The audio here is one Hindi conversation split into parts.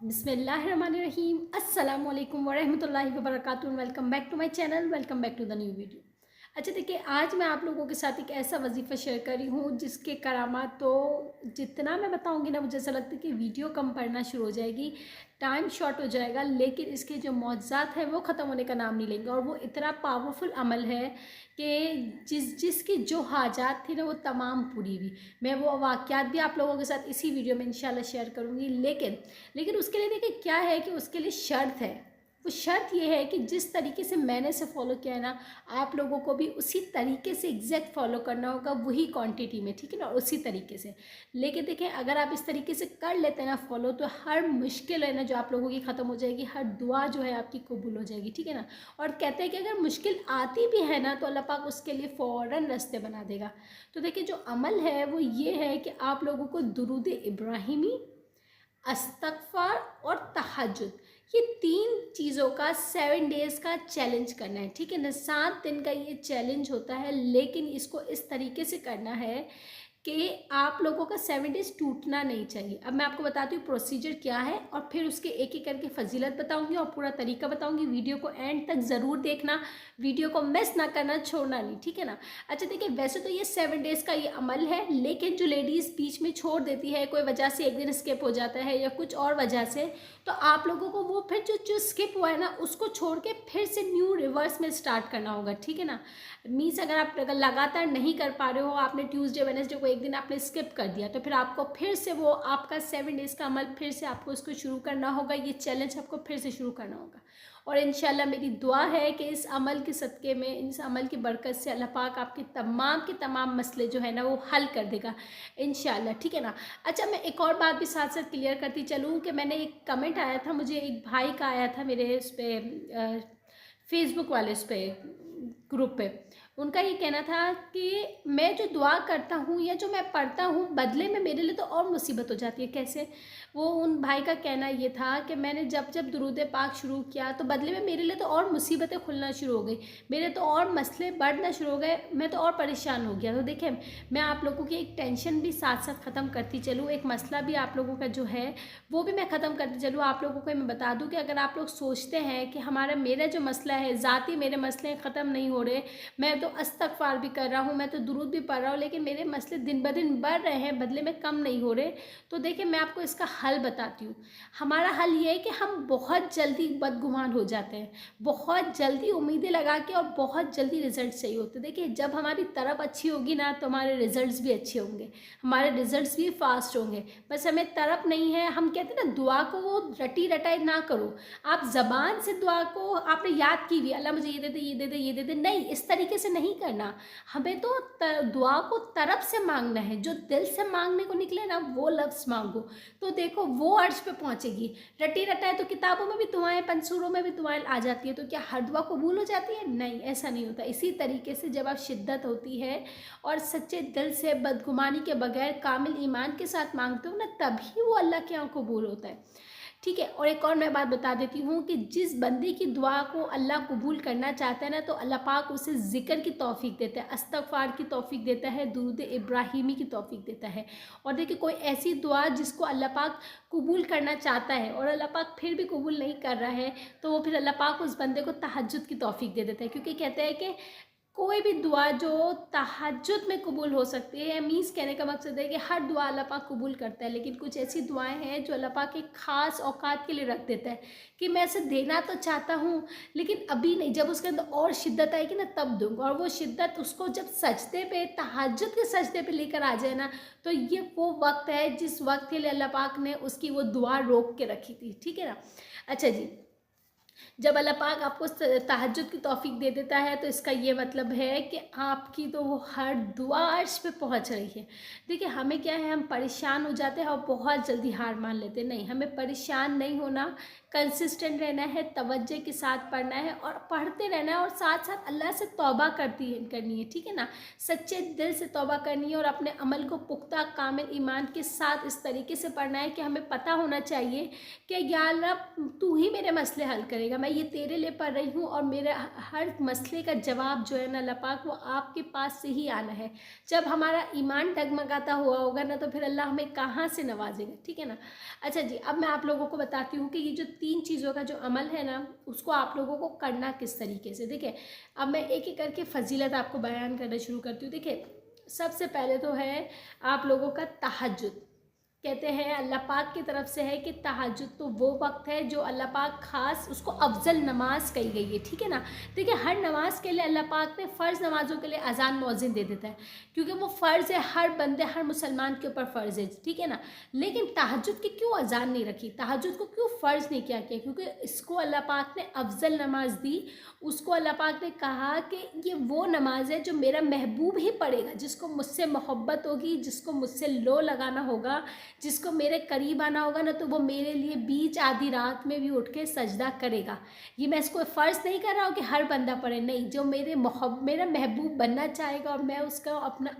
बिस्मिल्लाहिर्रहमानिर्रहीम अस्सलाम वालेकुम वरहमतुल्लाहि वबरकातुहू। Welcome back to my channel, welcome back to the new video. अच्छा देखिए, आज मैं आप लोगों के साथ एक ऐसा वजीफ़ा शेयर कर रही हूँ जिसके करामात तो जितना मैं बताऊँगी ना, मुझे ऐसा लगता है कि वीडियो कम पड़ना शुरू हो जाएगी, टाइम शॉर्ट हो जाएगा, लेकिन इसके जो मौज़ात हैं वो ख़त्म होने का नाम नहीं लेंगे। और वो इतना पावरफुल अमल है कि जिसकी जो हाजात थी ना वो तमाम पूरी हुई। मैं वो वाक़यात भी आप लोगों के साथ इसी वीडियो में इंशाल्लाह शेयर करूँगी, लेकिन उसके लिए देखिए क्या है कि उसके लिए शर्त है। वो शर्त ये है कि जिस तरीके से मैंने इसे फॉलो किया है ना, आप लोगों को भी उसी तरीके से एग्जैक्ट फॉलो करना होगा, वही क्वांटिटी में, ठीक है ना, उसी तरीके से। लेकिन देखें, अगर आप इस तरीके से कर लेते हैं ना फॉलो, तो हर मुश्किल है ना जो आप लोगों की ख़त्म हो जाएगी, हर दुआ जो है आपकी कबूल हो जाएगी, ठीक है ना। और कहते हैं कि अगर मुश्किल आती भी है ना, तो अल्लाह पाक उसके लिए फ़ौरन रास्ते बना देगा। तो देखिए, जो अमल है वो ये है कि आप लोगों को दुरूद इब्राहिमी, अस्तगफार और तहज्जुद, ये 3 चीज़ों का 7 डेज़ का चैलेंज करना है, ठीक है ना। 7 दिन का ये चैलेंज होता है, लेकिन इसको इस तरीके से करना है कि आप लोगों का 7 डेज़ टूटना नहीं चाहिए। अब मैं आपको बताती हूँ प्रोसीजर क्या है, और फिर उसके एक एक करके फजीलत बताऊँगी और पूरा तरीका बताऊँगी। वीडियो को एंड तक ज़रूर देखना, वीडियो को मिस ना करना, छोड़ना नहीं, ठीक है ना। अच्छा देखिए, वैसे तो ये 7 डेज़ का ये अमल है, लेकिन जो लेडीज़ बीच में छोड़ देती है, कोई वजह से एक दिन स्किप हो जाता है या कुछ और वजह से, तो आप लोगों को वो फिर जो स्किप हुआ है ना, उसको छोड़ के फिर से न्यू रिवर्स में स्टार्ट करना होगा, ठीक है ना। मीन्स अगर लगातार नहीं कर पा रहे हो, आपने ट्यूसडे वेडनेसडे को एक दिन आपने स्किप कर दिया, तो फिर आपको फिर से वो आपका 7 डेज़ का अमल फिर से आपको इसको शुरू करना होगा, ये चैलेंज आपको फिर से शुरू करना होगा। और इंशाल्लाह मेरी दुआ है कि इस अमल के सदक़े में, इस अमल की बरकत से अल्लाह पाक आपके तमाम के तमाम मसले जो है ना वो हल कर देगा इंशाल्लाह, ठीक है ना। अच्छा, मैं एक और बात भी साथ साथ क्लियर करती चलूँ कि मैंने एक कमेंट आया था, मुझे एक भाई का आया था मेरे उस पर फेसबुक वाले उस पर ग्रुप पे। उनका ये कहना था कि मैं जो दुआ करता हूँ या जो मैं पढ़ता हूँ, बदले में मेरे लिए तो और मुसीबत हो जाती है। कैसे? वो उन भाई का कहना ये था कि मैंने जब जब दुरूद पाक शुरू किया, तो बदले में मेरे लिए तो और मुसीबतें खुलना शुरू हो गई, मेरे तो और मसले बढ़ना शुरू हो गए, मैं तो और परेशान हो गया। तो देखें, मैं आप लोगों की एक टेंशन भी साथ साथ ख़त्म करती चलूँ, एक मसला भी आप लोगों का जो है वो भी मैं ख़त्म करती चलूँ। आप लोगों को मैं बता दूँ कि अगर आप लोग सोचते हैं कि मेरा जो मसला है, ज़ाती मेरे मसले ख़त्म नहीं हो रहे, मैं तो इस्तग़फ़ार भी कर रहा हूँ, मैं तो दुरूद भी पढ़ रहा हूँ, लेकिन मेरे मसले दिन ब दिन बढ़ रहे हैं, बदले में कम नहीं हो रहे, तो देखिए मैं आपको इसका हल बताती हूँ। हमारा हल ये है कि हम बहुत जल्दी बदगुमान हो जाते हैं, बहुत जल्दी उम्मीदें लगा के, और बहुत जल्दी रिजल्ट चाहिए होते। देखिए, जब हमारी तरफ अच्छी होगी ना, तो हमारे रिजल्ट्स भी अच्छे होंगे, हमारे रिजल्ट्स भी फास्ट होंगे। बस हमें तरफ नहीं है। हम कहते हैं ना, दुआ को वो रटी रटाई ना करो। आप ज़बान से दुआ को आपने याद की हुई, अल्लाह मुझे ये दे दे, ये दे दे, ये दे दे, नहीं, इस तरीके से नहीं करना। हमें तो दुआ को तरफ से मांगना है, जो दिल से मांगने को निकले ना वो लफ्ज़ मांगो, तो देखो वो अर्श पे पहुंचेगी। रटी रटाई तो किताबों में भी दुआएं, पंसूरों में भी दुआएं आ जाती है, तो क्या हर दुआ कबूल हो जाती है? नहीं, ऐसा नहीं होता। इसी तरीके से जब आप शिद्दत होती है और सच्चे दिल से बदगुमानी के बगैर कामिल ईमान के साथ मांगते हो ना, तभी वो अल्लाह के यहाँ कबूल होता है, ठीक है। और एक और मैं बात बता देती हूँ कि जिस बंदे की दुआ को अल्लाह कबूल करना चाहता है ना, तो अल्लाह पाक उसे ज़िक्र की तौफीक देता है, इस्तग़फ़ार की तौफीक देता है, दुरूद इब्राहिमी की तौफीक देता है। और देखिए, कोई ऐसी दुआ जिसको अल्लाह पाक कबूल करना चाहता है और अल्लाह पाक फिर भी कबूल नहीं कर रहा है, तो वो फिर अल्लाह पाक उस बंदे को तहज्जुद की तौफीक दे देता है, क्योंकि कहते हैं कि कोई भी दुआ जो तहज्जुद में कबूल हो सकती है, मीन्स कहने का मकसद है कि हर दुआ अल्लाह पाक कबूल करता है, लेकिन कुछ ऐसी दुआएं हैं जो अल्लाह पाक एक ख़ास औकात के लिए रख देता है कि मैं ऐसे देना तो चाहता हूँ, लेकिन अभी नहीं, जब उसके अंदर और शिद्दत आएगी ना तब दूंगा। और वो शिद्दत उसको जब सजदे पे, तहज्जुद के सजदे पे लेकर आ जाए ना, तो ये वो वक्त है जिस वक्त के लिए अल्लाह पाक ने उसकी वो दुआ रोक के रखी थी, ठीक है ना। अच्छा जी, जब अल्लाह पाक आपको तहज्जुद की तौफीक दे देता है, तो इसका ये मतलब है कि आपकी तो वो हर दुआ अर्श पे पहुंच रही है। देखिए, हमें क्या है, हम परेशान हो जाते हैं और बहुत जल्दी हार मान लेते हैं। नहीं, हमें परेशान नहीं होना, कंसिस्टेंट रहना है, तवज्जो के साथ पढ़ना है और पढ़ते रहना है, और साथ साथ अल्लाह से तौबा करनी है, ठीक है ना। सच्चे दिल से तौबा करनी है और अपने अमल को पुख्ता कामिल ईमान के साथ इस तरीके से पढ़ना है कि हमें पता होना चाहिए कि या अल्लाह तू ही मेरे मसले हल करेगा। करेगा, मैं ये तेरे लिए पढ़ रही हूँ और मेरा हर मसले का जवाब जो है ना अल्लाह पाक वो आपके पास से ही आना है। जब हमारा ईमान डगमगाता हुआ होगा ना तो फिर अल्लाह हमें कहाँ से नवाजेगा, ठीक है ना। अच्छा जी, अब मैं आप लोगों को बताती हूँ कि ये जो 3 चीज़ों का जो अमल है ना उसको आप लोगों को करना किस तरीके से। देखिए, अब मैं एक एक करके फजीलत आपको बयान करना शुरू करती हूँ। देखिए, सबसे पहले तो है आप लोगों का तहज्जुद। कहते हैं अल्लाह पाक की तरफ से है कि तहज्जुद तो वो वक्त है जो अल्लाह पाक खास उसको अफजल नमाज कही गई है, ठीक है ना। देखिए, हर नमाज के लिए अल्लाह पाक ने फ़र्ज़ नमाज़ों के लिए अजान मौज़िन दे देता है, क्योंकि वो फ़र्ज़ है, हर बंदे हर मुसलमान के ऊपर फ़र्ज़ है, ठीक है ना। लेकिन तहज्जुद की क्यों अजान नहीं रखी, तहज्जुद को क्यों फ़र्ज़ नहीं किया गया, क्योंकि इसको अल्लाह पाक ने अफजल नमाज दी। उसको अल्लाह पाक ने कहा कि ये वो नमाज है जो मेरा महबूब ही पढ़ेगा, जिसको मुझसे मोहब्बत होगी, जिसको मुझसे लो लगाना होगा, जिसको मेरे करीब आना होगा ना तो वो मेरे लिए बीच आधी रात में भी उठ के सजदा करेगा। ये मैं इसको फ़र्ज़ नहीं कर रहा हूँ कि हर बंदा पढ़े, नहीं, जो मेरा महबूब बनना चाहेगा और मैं उसका अपना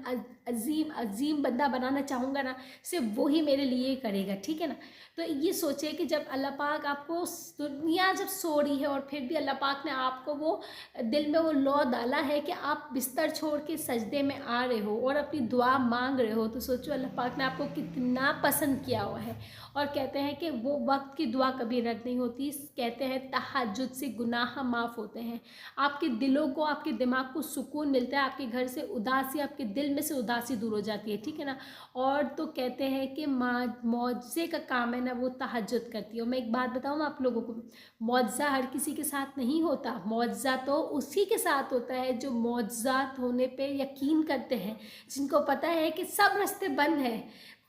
अजीम बंदा बनाना चाहूँगा ना, सिर्फ वो ही मेरे लिए करेगा, ठीक है ना। तो ये सोचिए कि जब अल्लाह पाक आपको दुनिया जब सो रही है और फिर भी अल्लाह पाक ने आपको वो दिल में वो लौ डाला है कि आप बिस्तर छोड़ के सजदे में आ रहे हो और अपनी दुआ मांग रहे हो, तो सोचो अल्लाह पाक ने आपको कितना पसंद किया हुआ है। और कहते हैं कि वो वक्त की दुआ कभी रद्द नहीं होती। कहते हैं तहज्जुद से गुनाह माफ़ होते हैं, आपके दिलों को, आपके दिमाग को सुकून मिलता है, आपके घर से उदासी, आपके दिल में से उदासी दूर हो जाती है, ठीक है ना। और तो कहते हैं कि मौज़े का काम है ना वो तहज्जुद करती है। और मैं एक बात बताऊँ आप लोगों को, मुआज़ा हर किसी के साथ नहीं होता, मुआज़ा तो उसी के साथ होता है जो मुआज़ात होने पे यकीन करते हैं, जिनको पता है कि सब रास्ते बंद है,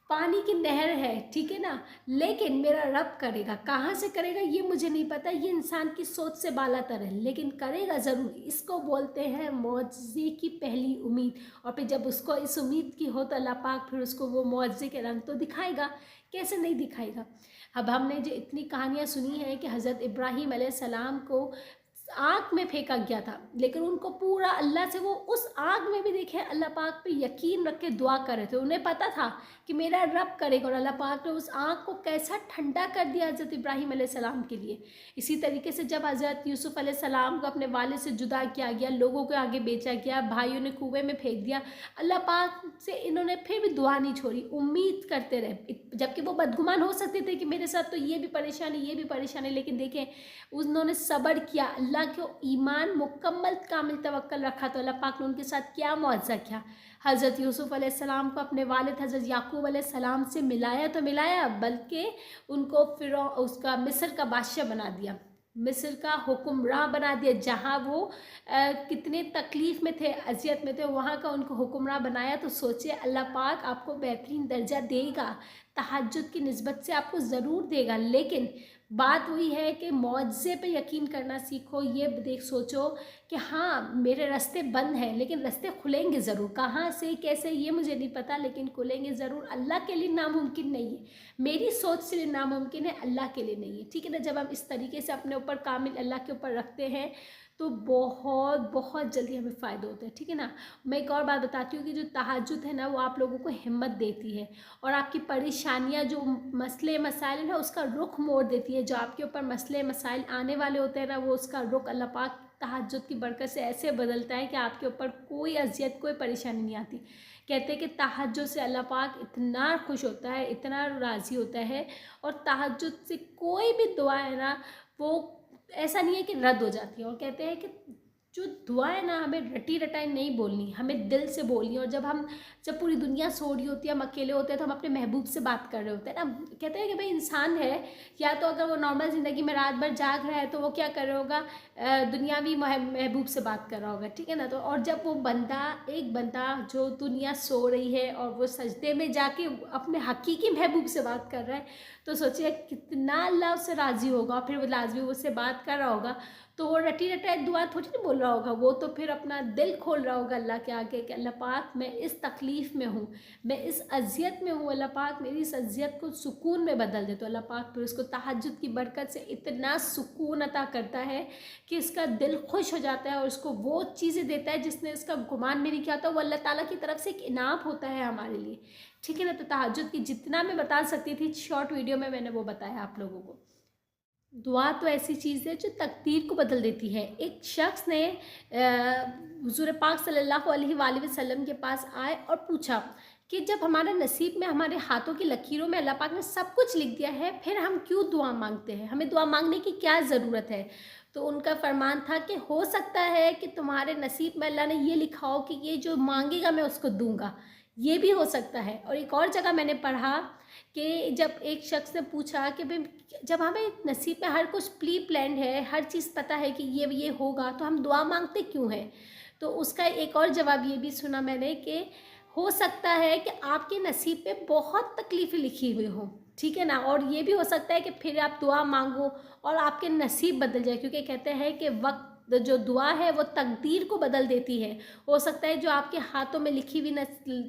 पानी की नहर है, ठीक है ना, लेकिन मेरा रब करेगा। कहाँ से करेगा ये मुझे नहीं पता, ये इंसान की सोच से बालातर है, लेकिन करेगा ज़रूर। इसको बोलते हैं मुआज़े की पहली उम्मीद। और फिर जब उसको इस उम्मीद की हो तो अल्लाह पाक फिर उसको वो मुआज़े के रंग तो दिखाएगा, कैसे नहीं दिखाएगा। अब हमने जो इतनी कहानियाँ सुनी हैं कि हज़रत इब्राहीम अलैहिस्सलाम को आग में फेंका गया था, लेकिन उनको पूरा अल्लाह से वो उस आग में भी देखे अल्लाह पाक पे यकीन रख के दुआ कर रहे थे। उन्हें पता था कि मेरा रब करेगा, और अल्लाह पाक ने उस आग को कैसा ठंडा कर दिया हज़रत इब्राहीम अलैहिस्सलाम के लिए। इसी तरीके से जब हज़रत यूसुफ़ अलैहिस्सलाम को अपने वालिद से जुदा किया गया, लोगों के आगे बेचा गया, भाइयों ने कुएं में फेंक दिया, अल्लाह पाक से इन्होंने फिर भी दुआ नहीं छोड़ी, उम्मीद करते रहे। जबकि वो बदगुमान हो सकते थे कि मेरे साथ तो ये भी परेशानी, ये भी परेशानी, लेकिन देखें उन्होंने सब्र किया, अल्लाह के ईमान मुकम्मल कामिल तवक्कल रखा, तो अल्लाह पाक ने उनके साथ क्या मुआज़ा किया। हज़रत यूसुफ़ अलैहिस्सलाम को अपने वालिद हज़रत याकूब अलैहिस्सलाम से मिलाया तो मिलाया, बल्कि उनको फिर उसका मिस्र का बादशाह बना दिया, मिस्र का हुक्मरान बना दिया। जहाँ वो कितने तकलीफ़ में थे, अजियत में थे, वहाँ का उनको हुक्मरान बनाया। तो सोचिए अल्लाह पाक आपको बेहतरीन दर्जा देगा, तहज्जुद की निस्बत से आपको ज़रूर देगा। लेकिन बात वही है कि मुआज़े पे यकीन करना सीखो। ये देख सोचो कि हाँ मेरे रास्ते बंद हैं, लेकिन रास्ते खुलेंगे ज़रूर, कहाँ से कैसे ये मुझे नहीं पता, लेकिन खुलेंगे ज़रूर। अल्लाह के लिए नामुमकिन नहीं है, मेरी सोच से नामुमकिन है, अल्लाह के लिए नहीं है, ठीक है ना। जब हम इस तरीके से अपने ऊपर कामिल अल्लाह के ऊपर रखते हैं तो बहुत बहुत जल्दी हमें फ़ायदे होते हैं, ठीक है ना। मैं एक और बात बताती हूँ कि जो तहज्जुद है ना वो आप लोगों को हिम्मत देती है, और आपकी परेशानियाँ जो मसले मसाइल है ना उसका रुख मोड़ देती है। जो आपके ऊपर मसले मसाइल आने वाले होते हैं ना वो उसका रुख अल्लाह पाक तहज्जुद की बरकत से ऐसे बदलता है कि आपके ऊपर कोई अजियत, कोई परेशानी नहीं आती। कहते हैं कि तहज्जुद से अल्लाह पाक इतना खुश होता है, इतना राज़ी होता है, और तहज्जुद से कोई भी दुआ है ना वो ऐसा नहीं है कि रद्द हो जाती है। और कहते हैं कि जो दुआएं ना हमें रटी रटाई नहीं बोलनी, हमें दिल से बोलनी। और जब पूरी दुनिया सो रही होती है, हम अकेले होते हैं, तो हम अपने महबूब से बात कर रहे होते हैं ना। कहते हैं कि भाई इंसान है, या तो अगर वो नॉर्मल ज़िंदगी में रात भर जाग रहा है तो वो क्या कर रहा होगा, दुनियावी महबूब से बात कर रहा होगा, ठीक है ना। तो और जब वो एक बंदा जो दुनिया सो रही है और वो सजदे में जाके अपने हकीकी महबूब से बात कर रहा है, तो सोचिए कितना अल्लाह उससे राज़ी होगा। फिर वो लाजमी उससे बात कर रहा होगा, तो वो रटी रटाई दुआ थोड़ी नहीं बोल रहा होगा, वो तो फिर अपना दिल खोल रहा होगा अल्लाह के आगे कि अल्लाह पाक मैं इस तकलीफ़ में हूँ, मैं इस अजियत में हूँ, अल्लाह पाक मेरी इस अजियत को सुकून में बदल दे। तो अल्लाह पाक फिर उसको तहज्जुद की बरकत से इतना सुकून अता करता है कि इसका दिल खुश हो जाता है, और उसको वो चीज़ें देता है जिसने इसका गुमान भी नहीं किया था। वो अल्लाह ताला की तरफ से एक इनाम होता है हमारे लिए, ठीक है ना। तो तहज्जुद की जितना मैं बता सकती थी शॉर्ट वीडियो में मैंने वो बताया आप लोगों को। दुआ तो ऐसी चीज़ है जो तकदीर को बदल देती है। एक शख्स ने हुज़ूर पाक सल्लल्लाहु अलैहि वसल्लम के पास आए और पूछा कि जब हमारे नसीब में, हमारे हाथों की लकीरों में अल्लाह पाक ने सब कुछ लिख दिया है, फिर हम क्यों दुआ मांगते हैं, हमें दुआ मांगने की क्या ज़रूरत है। तो उनका फरमान था कि हो सकता है कि तुम्हारे नसीब में अल्लाह ने ये लिखा हो कि ये जो मांगेगा मैं उसको दूंगा, ये भी हो सकता है। और एक और जगह मैंने पढ़ा कि जब एक शख्स ने पूछा कि भाई जब हमें नसीब में हर कुछ प्री प्लान्ड है, हर चीज़ पता है कि ये होगा, तो हम दुआ मांगते क्यों हैं। तो उसका एक और जवाब ये भी सुना मैंने कि हो सकता है कि आपके नसीब पे बहुत तकलीफ़ें लिखी हुई हों, ठीक है ना, और ये भी हो सकता है कि फिर आप दुआ मांगो और आपके नसीब बदल जाए, क्योंकि कहते हैं कि वक्त जो दुआ है वो तकदीर को बदल देती है। हो सकता है जो आपके हाथों में लिखी हुई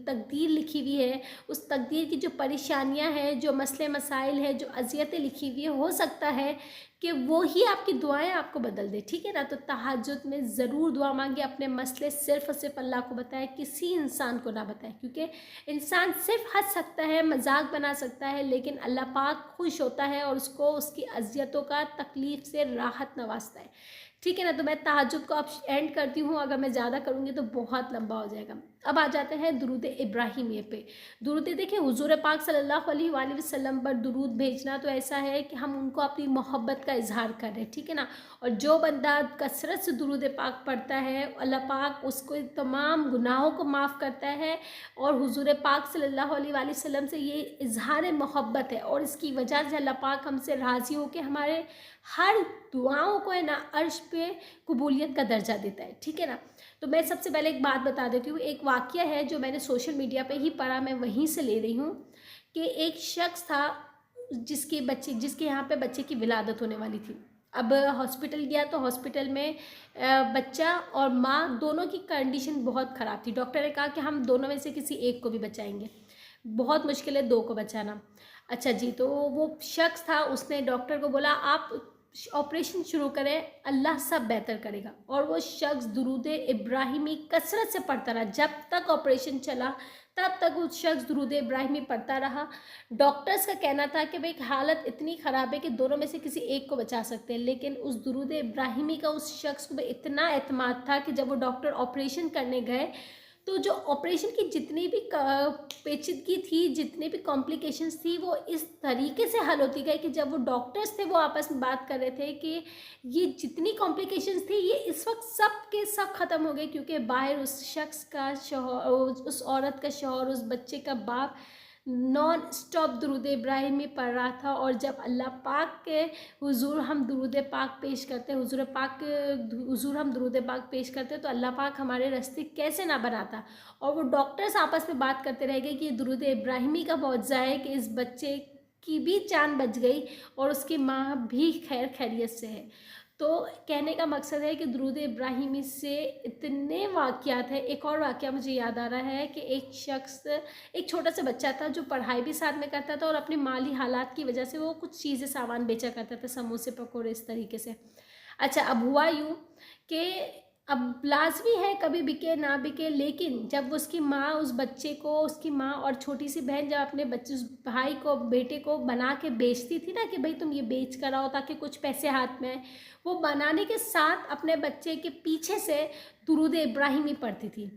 तकदीर लिखी हुई है, उस तकदीर की जो परेशानियां हैं, जो मसले मसाइल हैं, जो अज़ियतें लिखी हुई है, हो सकता है कि वो ही आपकी दुआएं आपको बदल दे, ठीक है ना। तो तहज्जुद में ज़रूर दुआ मांगे, अपने मसले सिर्फ़ और सिर्फ अल्लाह को बताएं, किसी इंसान को ना बताएं, क्योंकि इंसान सिर्फ हंस सकता है, मजाक बना सकता है, लेकिन अल्लाह पाक खुश होता है और उसको उसकी अज़ियतों का, तकलीफ़ से राहत नवाजता है, ठीक है ना। तो मैं तहज्जुद को अब एंड करती हूँ, अगर मैं ज़्यादा करूँगी तो बहुत लंबा हो जाएगा। अब आ जाते हैं दुरूद इब्राहिमिया पे। दुरूद, देखिए हुज़ूर पाक सल्लल्लाहु अलैहि वसल्लम पर दुरूद भेजना तो ऐसा है कि हम उनको अपनी मोहब्बत का इजहार कर रहे हैं, ठीक है ना। और जो बंदा कसरत से दुरूद पाक पढ़ता है, अल्लाह पाक उसको तमाम गुनाहों को माफ़ करता है। और हुज़ूर पाक सल्लल्लाहु अलैहि वसल्लम से ये इजहार मोहब्बत है, और इसकी वजह से अल्लाह पाक हमसे राज़ी हो के हमारे हर दुआओं को है ना अर्श पे कबूलियत का दर्जा देता है, ठीक है ना। तो मैं सबसे पहले एक बात बता देती हूँ, एक वाक़या है जो मैंने सोशल मीडिया पे ही पढ़ा, मैं वहीं से ले रही हूँ कि एक शख्स था जिसके यहाँ पे बच्चे की विलादत होने वाली थी। अब हॉस्पिटल गया तो हॉस्पिटल में बच्चा और माँ दोनों की कंडीशन बहुत ख़राब थी। डॉक्टर ने कहा कि हम दोनों में से किसी एक को भी बचाएंगे, बहुत मुश्किल है दो को बचाना। अच्छा जी, तो वो शख्स था, उसने डॉक्टर को बोला आप ऑपरेशन शुरू करें, अल्लाह सब बेहतर करेगा। और वो शख्स दुरूद इब्राहिमी कसरत से पढ़ता रहा, जब तक ऑपरेशन चला तब तक उस शख्स दुरूद इब्राहिमी पढ़ता रहा। डॉक्टर्स का कहना था कि भाई हालत इतनी ख़राब है कि दोनों में से किसी एक को बचा सकते हैं, लेकिन उस दुरूद इब्राहिमी का उस शख्स को इतना एतमाद था कि जब वो डॉक्टर ऑपरेशन करने गए तो जो ऑपरेशन की जितनी भी पेचीदगी थी, जितनी भी कॉम्प्लिकेशंस थी, वो इस तरीके से हल होती गई कि जब वो डॉक्टर्स थे वो आपस में बात कर रहे थे कि ये जितनी कॉम्प्लिकेशंस थी ये इस वक्त सब के सब ख़त्म हो गए, क्योंकि बाहर उस शख्स का शौहर, उस औरत का शौहर, उस बच्चे का बाप नॉन स्टॉप दुरूद इब्राहिमी पढ़ रहा था। और जब अल्लाह पाक के हुजूर हम दुरूद पाक पेश करते, हुजूर हम दुरूद पाक पेश करते, तो अल्लाह पाक हमारे रास्ते कैसे ना बनाता। और वो डॉक्टर्स आपस में बात करते रह गए कि दुरूद इब्राहिमी का मुआवजा है कि इस बच्चे की भी जान बच गई और उसकी माँ भी खैर खैरियत से है। तो कहने का मकसद है कि दुरूद इब्राहिमी से इतने वाक़यात हैं। एक और वाक़या मुझे याद आ रहा है कि एक छोटा सा बच्चा था जो पढ़ाई भी साथ में करता था और अपने माली हालात की वजह से वो कुछ चीज़ें सामान बेचा करता था, समोसे पकौड़े इस तरीके से। अच्छा, अब हुआ यूँ कि अब लाजमी है कभी बिके ना बिके, लेकिन जब उसकी माँ उस बच्चे को, उसकी माँ और छोटी सी बहन जब अपने बच्चे, उस भाई को, बेटे को बना के बेचती थी ना कि भाई तुम ये बेच कर आओ ताकि कुछ पैसे हाथ में आए, वो बनाने के साथ अपने बच्चे के पीछे से दुरूद इब्राहिमी पढ़ती थी।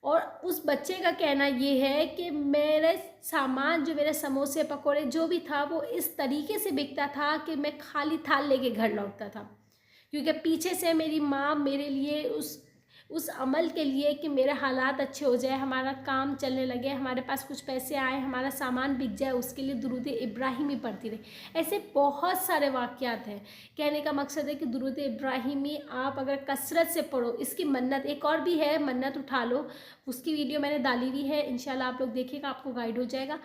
और उस बच्चे का कहना ये है कि मेरे सामान, जो मेरे समोसे पकौड़े जो भी था, वो इस तरीके से बिकता था कि मैं खाली थाल लेके घर लौटता था, क्योंकि पीछे से मेरी माँ मेरे लिए उस अमल के लिए कि मेरे हालात अच्छे हो जाए, हमारा काम चलने लगे, हमारे पास कुछ पैसे आए, हमारा सामान बिक जाए, उसके लिए दुरूद इब्राहिमी पढ़ती रही। ऐसे बहुत सारे वाक़यात हैं। कहने का मकसद है कि दुरूद इब्राहिमी आप अगर कसरत से पढ़ो, इसकी मन्नत एक और भी है, मन्नत उठा लो, उसकी वीडियो मैंने डाली हुई है, इंशाल्लाह आप लोग देखिएगा, आपको गाइड हो जाएगा।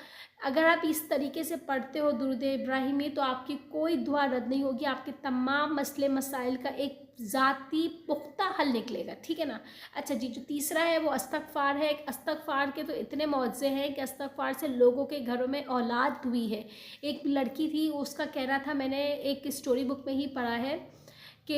अगर आप इस तरीके से पढ़ते हो दुरूद इब्राहिमी तो आपकी कोई दुआ रद्द नहीं होगी, आपके तमाम मसले मसाइल का एक ज़ाती पुख्ता हल निकलेगा, ठीक है ना। अच्छा जी, जो तीसरा है वो इस्तग़फ़ार है। इस्तग़फ़ार के तो इतने मौज़े हैं कि इस्तग़फ़ार से लोगों के घरों में औलाद हुई है। एक लड़की थी, उसका कहना था, मैंने एक स्टोरी बुक में ही पढ़ा है कि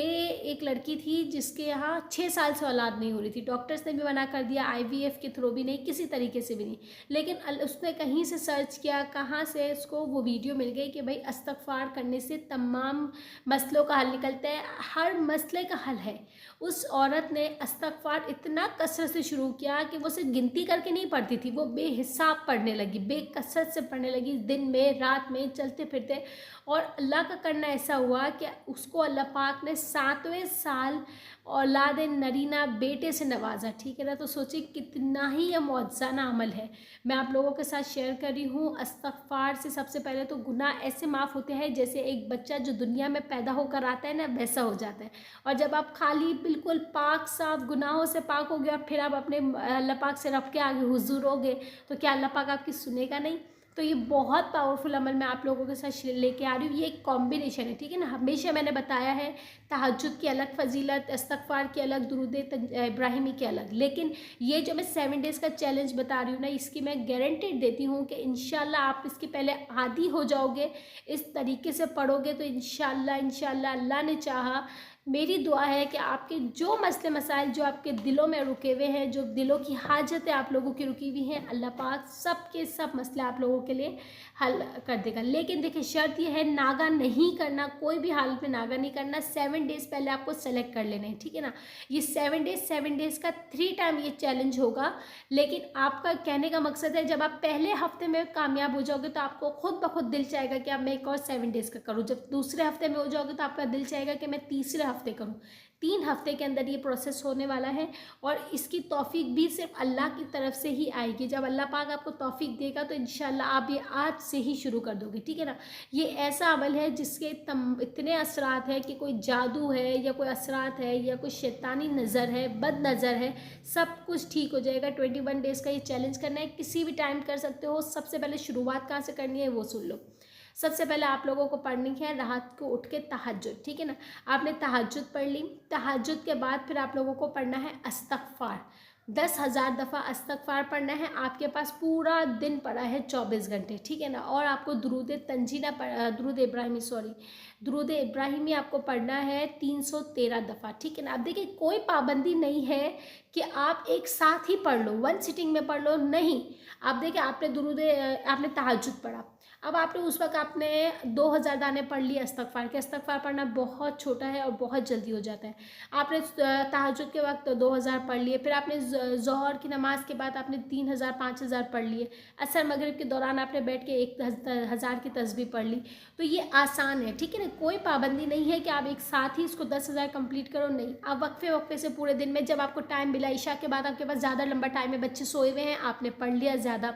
एक लड़की थी जिसके यहाँ 6 साल से औलाद नहीं हो रही थी। डॉक्टर्स ने भी मना कर दिया, IVF के थ्रू भी नहीं, किसी तरीके से भी नहीं। लेकिन उसने कहीं से सर्च किया, कहाँ से उसको वो वीडियो मिल गई कि भाई इस्तिग़फ़ार करने से तमाम मसलों का हल निकलता है, हर मसले का हल है। उस औरत ने इस्तिग़फ़ार इतना कसरत से शुरू किया कि वो सिर्फ गिनती करके नहीं पढ़ती थी, वो बेहिसाब पढ़ने लगी, बेकसरत से पढ़ने लगी, दिन में रात में चलते फिरते। और अल्लाह का करना ऐसा हुआ कि उसको अल्लाह पाक ने 7वें साल औलाद नरीना बेटे से नवाजा, ठीक है ना। तो सोचिए कितना ही यह मौजज़ाना अमल है, मैं आप लोगों के साथ शेयर कर रही हूँ। इस्तिग़फ़ार से सबसे पहले तो गुनाह ऐसे माफ़ होते हैं जैसे एक बच्चा जो दुनिया में पैदा होकर आता है ना, वैसा हो जाता है। और जब आप खाली बिल्कुल पाक साफ गुनाहों से पाक हो गए, फिर आप अपने अल्लाह पाक से रब के आगे हुज़ूर होगे, तो क्या अल्लाह पाक आपकी सुनेगा नहीं? तो ये बहुत पावरफुल अमल मैं आप लोगों के साथ लेके आ रही हूँ। ये एक कॉम्बिनेशन है, ठीक है ना। हमेशा मैंने बताया है तहज्जुद की अलग फजीलत, इस्तिग़फ़ार की अलग, दुरूद इब्राहिमी की अलग, लेकिन ये जो मैं 7 डेज़ का चैलेंज बता रही हूँ ना, इसकी मैं गारंटीड देती हूँ कि इंशाल्लाह आप इसके पहले आदी हो जाओगे, इस तरीके से पढ़ोगे तो इंशाल्लाह अल्लाह ने चाहा, मेरी दुआ है कि आपके जो मसले मसाइल जो आपके दिलों में रुके हुए हैं, जो दिलों की हाजतें आप लोगों की रुकी हुई हैं, अल्लाह पाक सब के सब मसले आप लोगों के लिए हल कर देगा। लेकिन देखिए शर्त यह है, नागा नहीं करना, कोई भी हालत में नागा नहीं करना। 7 डेज़ पहले आपको सेलेक्ट कर लेना है, ठीक है ना। ये 7 डेज़ का 3 टाइम ये चैलेंज होगा। लेकिन आपका कहने का मकसद है, जब आप पहले हफ्ते में कामयाब हो जाओगे तो आपको खुद ब खुद दिल चाहेगा कि अब मैं एक और 7 डेज़ का करूँ। जब दूसरे हफ्ते में हो जाओगे तो आपका दिल चाहेगा कि मैं तीसरे हफ्ते करूँ। 3 हफ्ते के अंदर ये प्रोसेस होने वाला है, और इसकी तौफीक भी सिर्फ अल्लाह की तरफ से ही आएगी। जब अल्लाह पाक आपको तौफीक देगा तो इंशाल्लाह आप ये आज से ही शुरू कर दोगे, ठीक है ना। ये ऐसा अमल है जिसके इतने असरात हैं कि कोई जादू है या कोई असरात है या कोई शैतानी नज़र है, बद नज़र है, सब कुछ ठीक हो जाएगा। 21 डेज़ का ये चैलेंज करना है, किसी भी टाइम कर सकते हो। सबसे पहले शुरुआत कहाँ से करनी है वो सुन लो। सबसे पहले आप लोगों को पढ़नी है रात को उठ के तहज्जुद, ठीक है ना। आपने तहज्जुद पढ़ ली, तहज्जुद के बाद फिर आप लोगों को पढ़ना है इस्तिग़फ़ार। 10,000 दफ़ा इस्तिग़फ़ार पढ़ना है। आपके पास पूरा दिन पड़ा है 24 घंटे, ठीक है ना। और आपको दुरूद इब्राहिमी आपको पढ़ना है 313 दफ़ा, ठीक है ना। अब देखिए कोई पाबंदी नहीं है कि आप एक साथ ही पढ़ लो, 1 सिटिंग में पढ़ लो, नहीं। आप देखिए आपने तहज्जुद पढ़ा, अब आपने उस वक्त आपने 2000 दाने पढ़ लिए इस्तिग़फ़ार के। इस्तिग़फ़ार पढ़ना बहुत छोटा है और बहुत जल्दी हो जाता है। आपने तहज्जुद के वक्त 2000 पढ़ लिए, फिर आपने ज़ोहर की नमाज़ के बाद आपने 3000 5000 पढ़ लिए, असर मगरिब के दौरान आपने बैठ के 1000 की तस्बीह पढ़ ली। तो ये आसान है, ठीक है ना। कोई पाबंदी नहीं है कि आप एक साथ ही इसको 10,000 कंप्लीट करो, नहीं। आप वक्फे से पूरे दिन में जब आपको टाइम मिला, इशा के बाद आपके पास ज़्यादा लंबा टाइम है, बच्चे सोए हुए हैं, आपने पढ़ लिया ज़्यादा।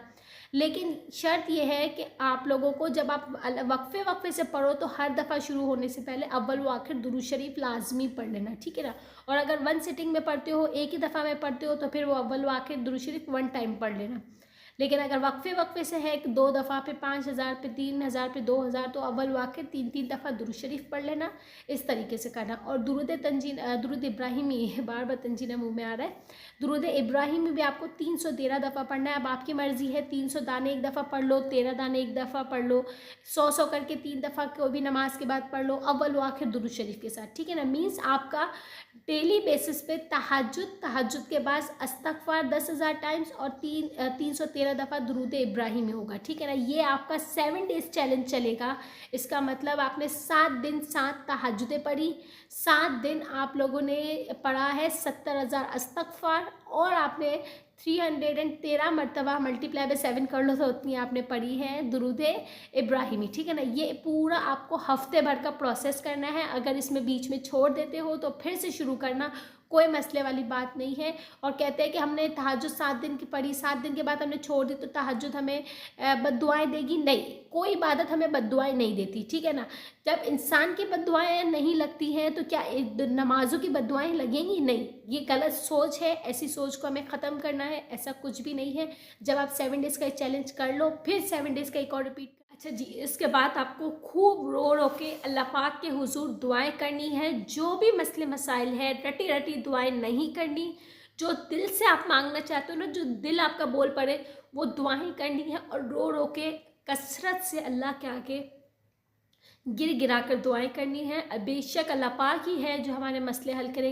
लेकिन शर्त यह है कि आप लोगों को जब आप वक्फे से पढ़ो तो हर दफ़ा शुरू होने से पहले अव्वल व आखिर दुरूद शरीफ लाजमी पढ़ लेना, ठीक है ना। और अगर 1 सिटिंग में पढ़ते हो, एक ही दफ़ा में पढ़ते हो, तो फिर वो अव्वल व आखिर दुरूद शरीफ 1 टाइम पढ़ लेना। लेकिन अगर वक्फे से है कि 2 दफ़ा, फिर 5000, फिर 3000, फिर 2000, तो अव्वल व आखिर 3 दफ़ा दुरूद शरीफ पढ़ लेना, इस तरीके से करना। और दुरूद इब्राहिमी, बार बार तंजीना मुँह में आ रहा है, दुरूद इब्राहिमी भी आपको 313 दफ़ा पढ़ना है। अब आपकी मर्ज़ी है, 300 दाने एक दफ़ा पढ़ लो, 13 दाने एक दफ़ा पढ़ लो, 100 करके 3 दफ़ा कोई भी नमाज के बाद पढ़ लो, अव्वल व आखिर दुरूद शरीफ के साथ, ठीक है ना। मीन्स आपका डेली बेसिस पे तहज्जुद के बाद इस्तिग़फ़ार 10,000 टाइम्स और 313 दफ़ा दुरूद इब्राहिमी होगा, ठीक है ना। ये आपका 7 डेज़ चैलेंज चलेगा। इसका मतलब आपने 7 दिन 7 तहज्जुदें पढ़ी, 7 दिन आप लोगों ने पढ़ा है 70,000 इस्तिग़फ़ार, और आपने 313 मरतबा मल्टीप्लाई बाय 7 कर लो तो उतनी आपने पढ़ी है दुरूद इब्राहिमी, ठीक है ना। ये पूरा आपको हफ्ते भर का प्रोसेस करना है। अगर इसमें बीच में छोड़ देते हो तो फिर से शुरू करना, कोई मसले वाली बात नहीं है। और कहते हैं कि हमने तहज्जुद 7 दिन की पढ़ी, 7 दिन के बाद हमने छोड़ दी तो तहज्जुद हमें बद्दुआएं देगी, नहीं, कोई इबादत हमें बद्दुआएं नहीं देती, ठीक है ना। जब इंसान की बद्दुआएं नहीं लगती हैं तो क्या नमाजों की बद्दुआएं लगेंगी? नहीं, ये गलत सोच है। ऐसी सोच को हमें ख़त्म करना है, ऐसा कुछ भी नहीं है। जब आप 7 डेज़ का चैलेंज कर लो, फिर 7 डेज़ का एक और रिपीट। अच्छा जी, इसके बाद आपको खूब रो के अल्लाह पाक के हुजूर दुआएं करनी है। जो भी मसले मसाइल है, रटी रटी दुआएं नहीं करनी, जो दिल से आप मांगना चाहते हो ना, जो दिल आपका बोल पड़े, वो दुआएं करनी है। और रो के कसरत से अल्लाह के आगे गिर गिरा कर दुआएं करनी है। बेशक अल्लाह पाक ही है जो हमारे मसले हल करे।